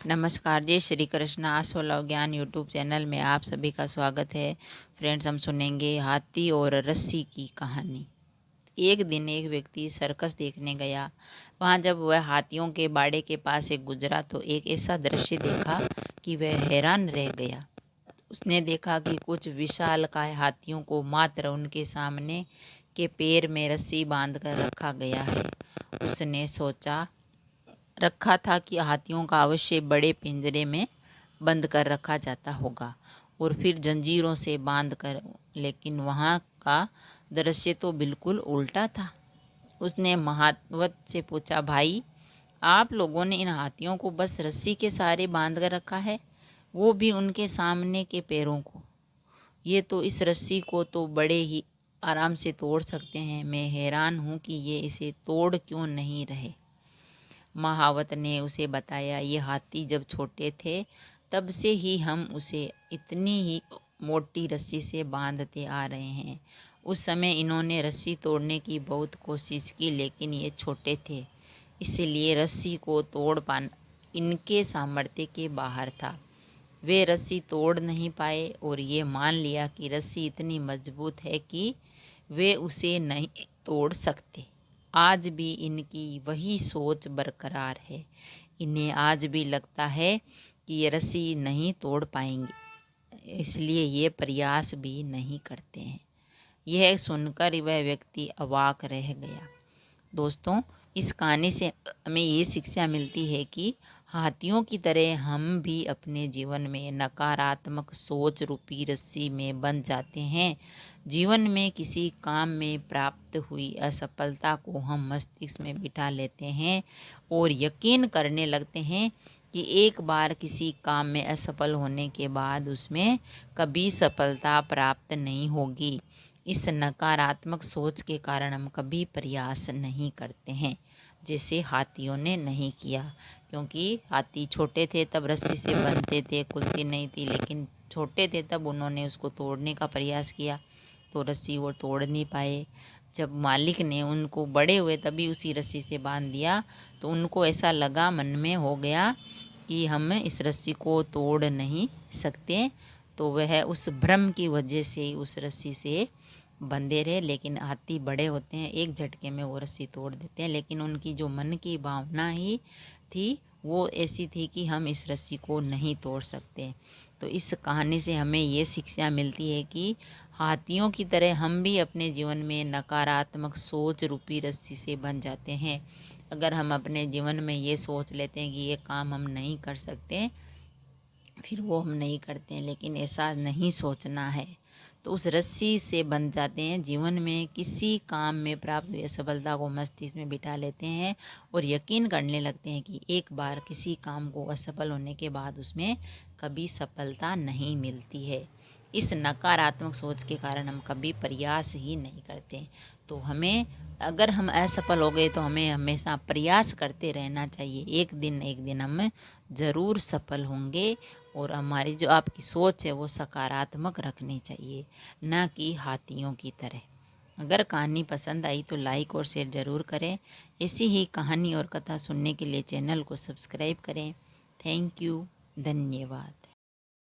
नमस्कार, जय श्री कृष्ण। आस्वलव ज्ञान यूट्यूब चैनल में आप सभी का स्वागत है। फ्रेंड्स, हम सुनेंगे हाथी और रस्सी की कहानी। एक दिन एक व्यक्ति सर्कस देखने गया। वहाँ जब वह हाथियों के बाड़े के पास से गुजरा तो एक ऐसा दृश्य देखा कि वह हैरान रह गया। उसने देखा कि कुछ विशालकाय हाथियों को मात्र उनके सामने के पैर में रस्सी बांधकर रखा गया है। उसने सोचा रखा था कि हाथियों का अवश्य बड़े पिंजरे में बंद कर रखा जाता होगा और फिर जंजीरों से बांध कर, लेकिन वहाँ का दृश्य तो बिल्कुल उल्टा था। उसने महावत से पूछा, भाई, आप लोगों ने इन हाथियों को बस रस्सी के सहारे बांध कर रखा है, वो भी उनके सामने के पैरों को। ये तो इस रस्सी को तो बड़े ही आराम से तोड़ सकते हैं। मैं हैरान हूँ कि ये इसे तोड़ क्यों नहीं रहे। महावत ने उसे बताया, ये हाथी जब छोटे थे तब से ही हम उसे इतनी ही मोटी रस्सी से बांधते आ रहे हैं। उस समय इन्होंने रस्सी तोड़ने की बहुत कोशिश की, लेकिन ये छोटे थे, इसलिए रस्सी को तोड़ पाना इनके सामर्थ्य के बाहर था। वे रस्सी तोड़ नहीं पाए और ये मान लिया कि रस्सी इतनी मजबूत है कि वे उसे नहीं तोड़ सकते। आज भी इनकी वही सोच बरकरार है। इन्हें आज भी लगता है कि ये रस्सी नहीं तोड़ पाएंगे, इसलिए ये प्रयास भी नहीं करते हैं। यह सुनकर वह व्यक्ति अवाक रह गया। दोस्तों, इस कहानी से हमें ये शिक्षा मिलती है कि हाथियों की तरह हम भी अपने जीवन में नकारात्मक सोच रूपी रस्सी में बंध जाते हैं। जीवन में किसी काम में प्राप्त हुई असफलता को हम मस्तिष्क में बिठा लेते हैं और यकीन करने लगते हैं कि एक बार किसी काम में असफल होने के बाद उसमें कभी सफलता प्राप्त नहीं होगी। इस नकारात्मक सोच के कारण हम कभी प्रयास नहीं करते हैं, जैसे हाथियों ने नहीं किया। क्योंकि हाथी छोटे थे तब रस्सी से बंधते थे, खुलती नहीं थी, लेकिन छोटे थे तब उन्होंने उसको तोड़ने का प्रयास किया तो रस्सी वो तोड़ नहीं पाए। जब मालिक ने उनको बड़े हुए तभी उसी रस्सी से बांध दिया तो उनको ऐसा लगा, मन में हो गया कि हम इस रस्सी को तोड़ नहीं सकते। तो वह उस भ्रम की वजह से उस रस्सी से बंधे रहे। लेकिन हाथी बड़े होते हैं, एक झटके में वो रस्सी तोड़ देते हैं, लेकिन उनकी जो मन की भावना ही थी वो ऐसी थी कि हम इस रस्सी को नहीं तोड़ सकते। तो इस कहानी से हमें ये शिक्षा मिलती है कि हाथियों की तरह हम भी अपने जीवन में नकारात्मक सोच रूपी रस्सी से बंध जाते हैं। अगर हम अपने जीवन में ये सोच लेते हैं कि ये काम हम नहीं कर सकते, फिर वो हम नहीं करते हैं, लेकिन ऐसा नहीं सोचना है। तो उस रस्सी से बंध जाते हैं। जीवन में किसी काम में प्राप्त हुई असफलता को मस्तिष्क में बिठा लेते हैं और यकीन करने लगते हैं कि एक बार किसी काम को असफल होने के बाद उसमें कभी सफलता नहीं मिलती है। इस नकारात्मक सोच के कारण हम कभी प्रयास ही नहीं करते। तो हमें, अगर हम असफल हो गए तो हमें हमेशा प्रयास करते रहना चाहिए। एक दिन हम ज़रूर सफल होंगे। और हमारी जो आपकी सोच है वो सकारात्मक रखनी चाहिए, ना कि हाथियों की तरह। अगर कहानी पसंद आई तो लाइक और शेयर ज़रूर करें। ऐसी ही कहानी और कथा सुनने के लिए चैनल को सब्सक्राइब करें। थैंक यू, धन्यवाद।